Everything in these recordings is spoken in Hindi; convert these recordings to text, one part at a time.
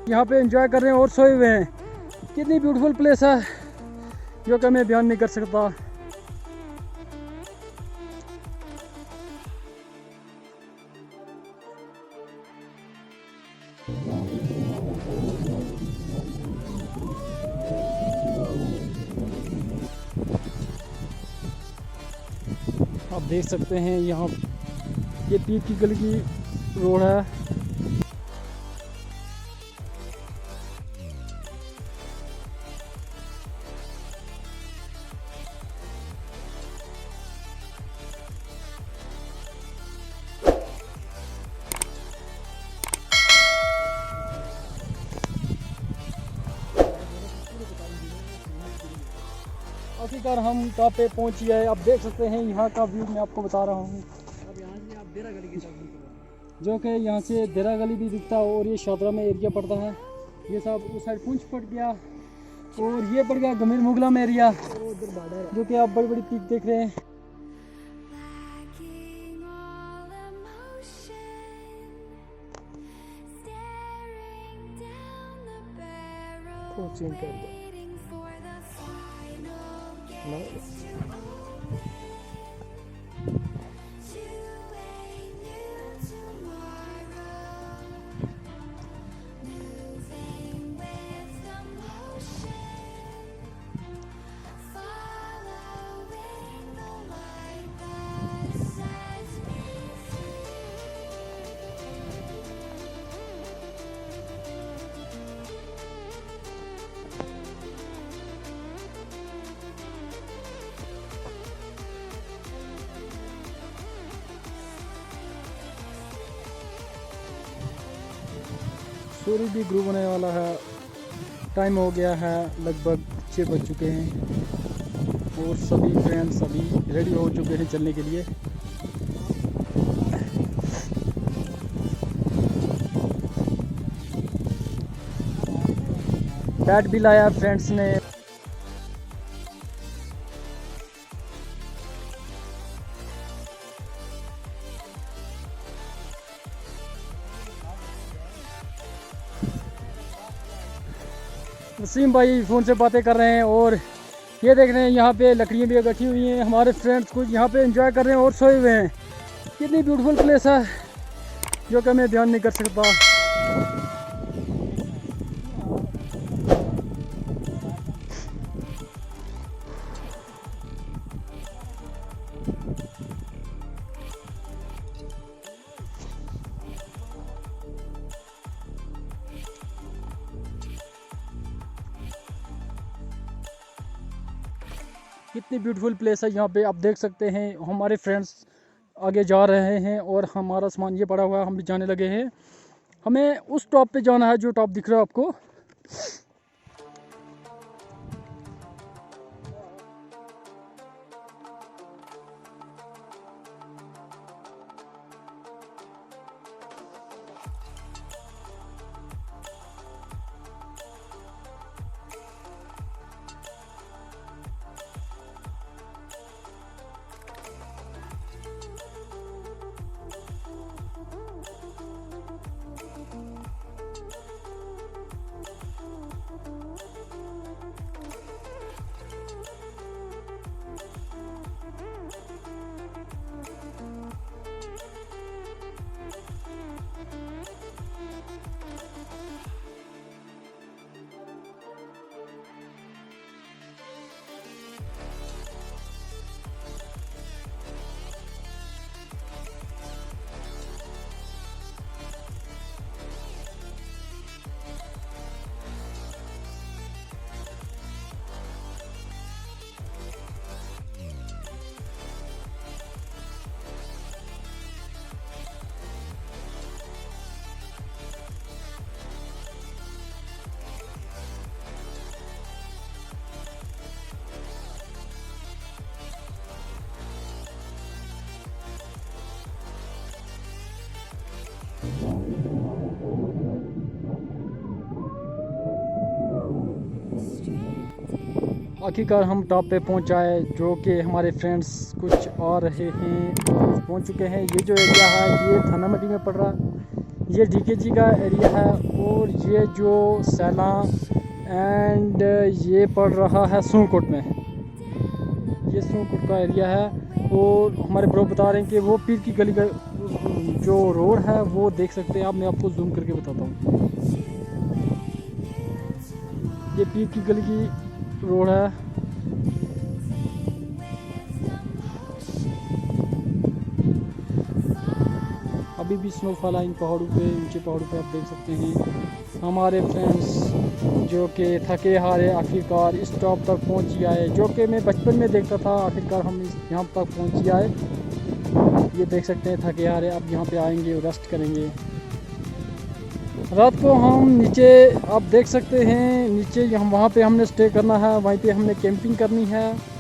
यहाँ पे एंजॉय कर रहे हैं और सोए हुए हैं। कितनी ब्यूटीफुल प्लेस है जो कि मैं बयान नहीं कर सकता। आप देख सकते हैं यहाँ ये पीर की गली की रोड है। आखिरकार हम टॉप पे पहुंच गए। आप देख सकते हैं यहाँ का व्यू मैं आपको बता रहा हूँ। अब यहाँ से आप देरा गली की तरफ जो कि यहाँ से देरा गली भी दिखता है और ये शादरा में एरिया पड़ता है। ये सब उस साइड पुंछ पड़ गया और ये पड़ गया गमीर मुगला में एरिया, उधर बॉर्डर है। जो कि आप बड़ी बड़ी पीक देख रहे हैं। चेंज कर दो। सूर्य भी ग्रूव होने वाला है। टाइम हो गया है, लगभग 6 बज चुके हैं और सभी फ्रेंड्स सभी रेडी हो चुके हैं चलने के लिए। बैट भी लाया फ्रेंड्स ने। वसीम भाई फ़ोन से बातें कर रहे हैं और ये देख रहे हैं यहाँ पे लकड़ियाँ भी इकट्ठी हुई हैं। हमारे फ्रेंड्स कुछ यहाँ पे एंजॉय कर रहे हैं और सोए हुए हैं। कितनी ब्यूटीफुल प्लेस है जो कि मैं बयान नहीं कर सकता। कितनी ब्यूटीफुल प्लेस है यहाँ पे। आप देख सकते हैं हमारे फ्रेंड्स आगे जा रहे हैं और हमारा सामान ये पड़ा हुआ है, हम भी जाने लगे हैं। हमें उस टॉप पे जाना है जो टॉप दिख रहा है आपको। आखिरकार हम टॉप पे पहुंच आए, जो कि हमारे फ्रेंड्स कुछ और रहे हैं पहुंच चुके हैं। ये जो एरिया है ये थाना मंडी में पड़ रहा है। ये डीकेजी का एरिया है और ये जो सैला एंड ये पड़ रहा है सूकोट में, ये सूकोट का एरिया है। और हमारे ब्रो बता रहे हैं कि वो पीर की गली का जो रोड है वो देख सकते हैं आप, मैं आपको जूम करके बताता हूँ। ये पीर की गली की रोड है। अभी भी स्नोफॉल है इन पहाड़ों पे, ऊंचे पहाड़ों पे आप देख सकते हैं। हमारे फ्रेंड्स जो कि थके हारे आखिरकार इस टॉप तक पहुंच ही आए, जो कि मैं बचपन में देखता था, आखिरकार हम यहाँ तक पहुंच ही आए। ये देख सकते हैं थके हारे, अब यहाँ पे आएंगे और रेस्ट करेंगे। रात को हम नीचे आप देख सकते हैं, नीचे यहाँ वहाँ पे हमने स्टे करना है, वहीं पे हमने कैंपिंग करनी है।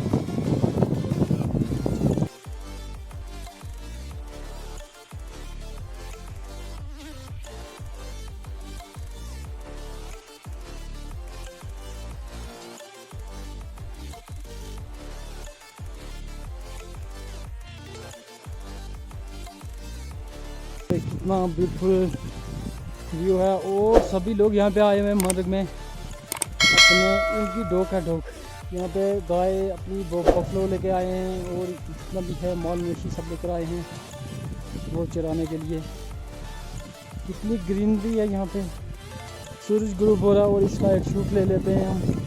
कितना ब्यूटीफुल व्यू है। और सभी लोग यहाँ पे आए हुए हैं मर्ग में, अपने उनकी डोक है डोक, यहाँ पे गाय अपनी बफलो लेके आए हैं और जितना भी है माल मवेशी सब लेकर आए हैं वो चराने के लिए। कितनी ग्रीनरी है यहाँ पे। सूरज ग्रुप हो रहा है और इसका एक शूट ले लेते हैं हम।